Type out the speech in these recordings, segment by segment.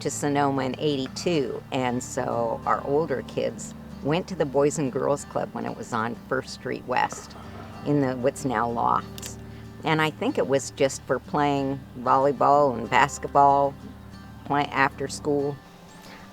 moved to Sonoma in '82, and so our older kids went to the Boys and Girls Club when it was on First Street West in the what's now Lofts. And I think it was just for playing volleyball and basketball, after school.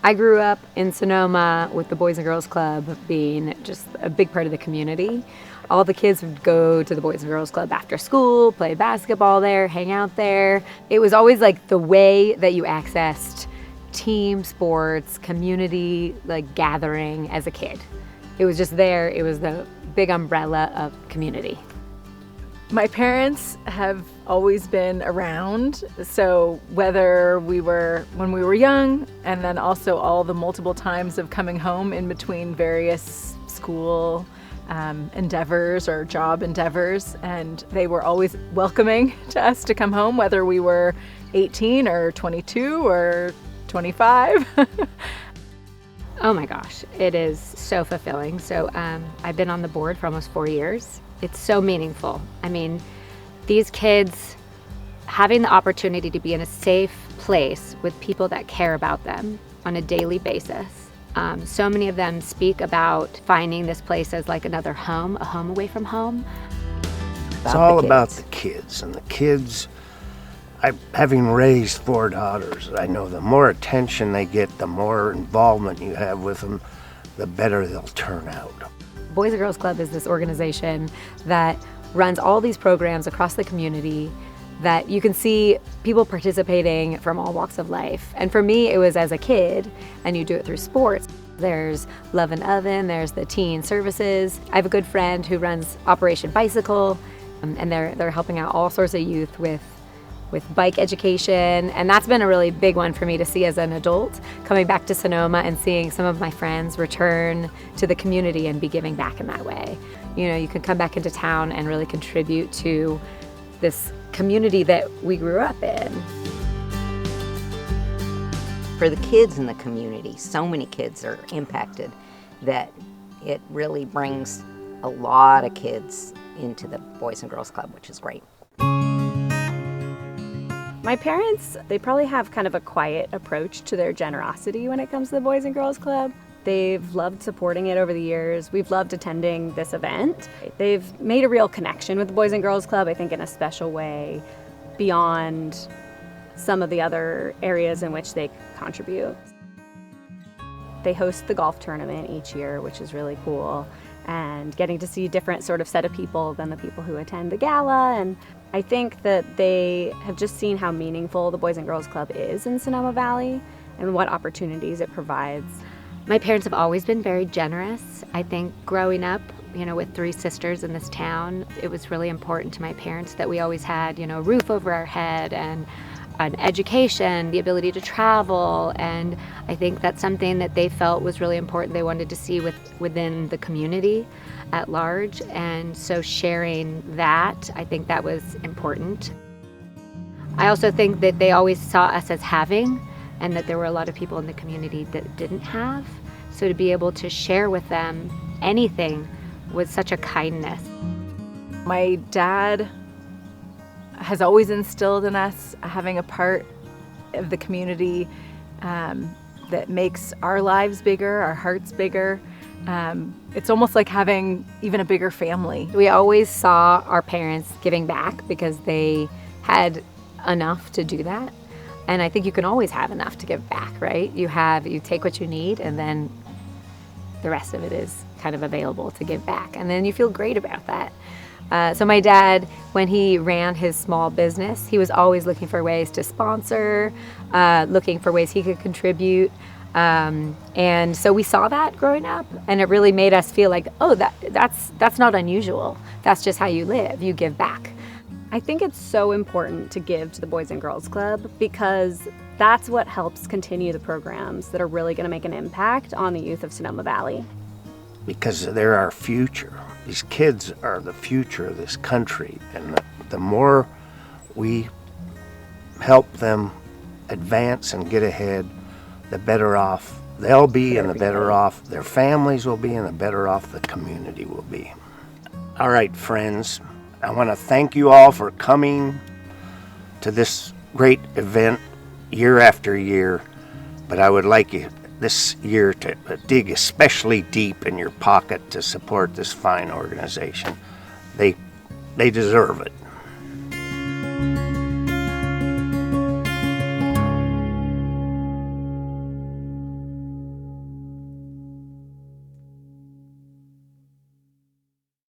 I grew up in Sonoma with the Boys and Girls Club being just a big part of the community. All the kids would go to the Boys and Girls Club after school, play basketball there, hang out there. It was always like the way that you accessed team sports, community, like gathering as a kid. It was just there. It was the big umbrella of community. My parents have always been around, so whether when we were young, and then also all the multiple times of coming home in between various school endeavors or job endeavors, and they were always welcoming to us to come home, whether we were 18 or 22 or 25. Oh my gosh, it is so fulfilling. So I've been on the board for almost 4 years. It's so meaningful. I mean, these kids having the opportunity to be in a safe place with people that care about them on a daily basis. So many of them speak about finding this place as like another home, a home away from home. It's all about the kids, and the kids, having raised 4 daughters, I know the more attention they get, the more involvement you have with them, the better they'll turn out. Boys and Girls Club is this organization that runs all these programs across the community that you can see people participating from all walks of life. And for me, it was as a kid, and you do it through sports. There's Love and Oven, there's the teen services. I have a good friend who runs Operation Bicycle, and they're helping out all sorts of youth with bike education, and that's been a really big one for me to see as an adult, coming back to Sonoma and seeing some of my friends return to the community and be giving back in that way. You know, you can come back into town and really contribute to this community that we grew up in. For the kids in the community, so many kids are impacted that it really brings a lot of kids into the Boys and Girls Club, which is great. My parents, they probably have kind of a quiet approach to their generosity when it comes to the Boys and Girls Club. They've loved supporting it over the years. We've loved attending this event. They've made a real connection with the Boys and Girls Club, I think in a special way, beyond some of the other areas in which they contribute. They host the golf tournament each year, which is really cool, and getting to see a different sort of set of people than the people who attend the gala. And I think that they have just seen how meaningful the Boys and Girls Club is in Sonoma Valley and what opportunities it provides. My parents have always been very generous. I think growing up, with 3 sisters in this town, it was really important to my parents that we always had, a roof over our head and an education, the ability to travel, and I think that's something that they felt was really important. They wanted to see within the community at large, and so sharing that, I think that was important. I also think that they always saw us as having, and that there were a lot of people in the community that didn't have, so to be able to share with them anything was such a kindness. My dad has always instilled in us having a part of the community that makes our lives bigger, our hearts bigger. It's almost like having even a bigger family. We always saw our parents giving back because they had enough to do that. And I think you can always have enough to give back, right? You take what you need, and then the rest of it is kind of available to give back. And then you feel great about that. So my dad, when he ran his small business, he was always looking for ways to sponsor, looking for ways he could contribute. And so we saw that growing up, and it really made us feel like, oh, that's not unusual. That's just how you live. You give back. I think it's so important to give to the Boys and Girls Club because that's what helps continue the programs that are really going to make an impact on the youth of Sonoma Valley. Because they're our future. These kids are the future of this country, and the more we help them advance and get ahead, the better off they'll be, and the better off their families will be, and the better off the community will be. All right, friends, I want to thank you all for coming to this great event year after year. But I would like you this year to dig especially deep in your pocket to support this fine organization. They deserve it.